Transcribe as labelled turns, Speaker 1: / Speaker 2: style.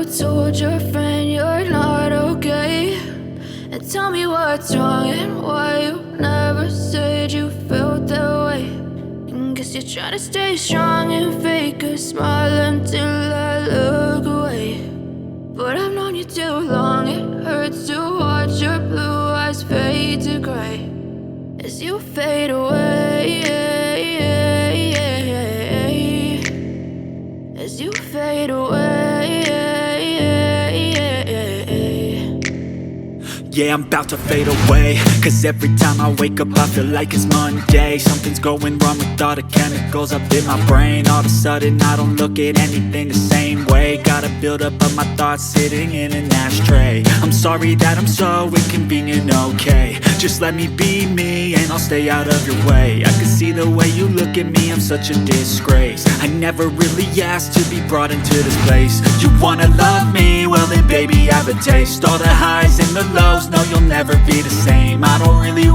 Speaker 1: told your friend you're not okay? And tell me what's wrong and why you never said you felt that way. And guess you're trying to stay strong and fake a smile until I look away. But I've known you too long, it hurts to watch your blue eyes fade to gray as you fade away, as you fade away.
Speaker 2: Yeah, I'm about to fade away, cause every time I wake up I feel like it's Monday. Something's going wrong with all the chemicals up in my brain. All of a sudden I don't look at anything the same way. Got a buildup of my thoughts sitting in an ashtray. I'm sorry that I'm so inconvenient, okay? Just let me be me and I'll stay out of your way. I can see the way you look at me, I'm such a disgrace. I never really asked to be brought into this place. You wanna love me? Well then baby, have a taste. All the highs and the lows, no, you'll never be the same. I don't really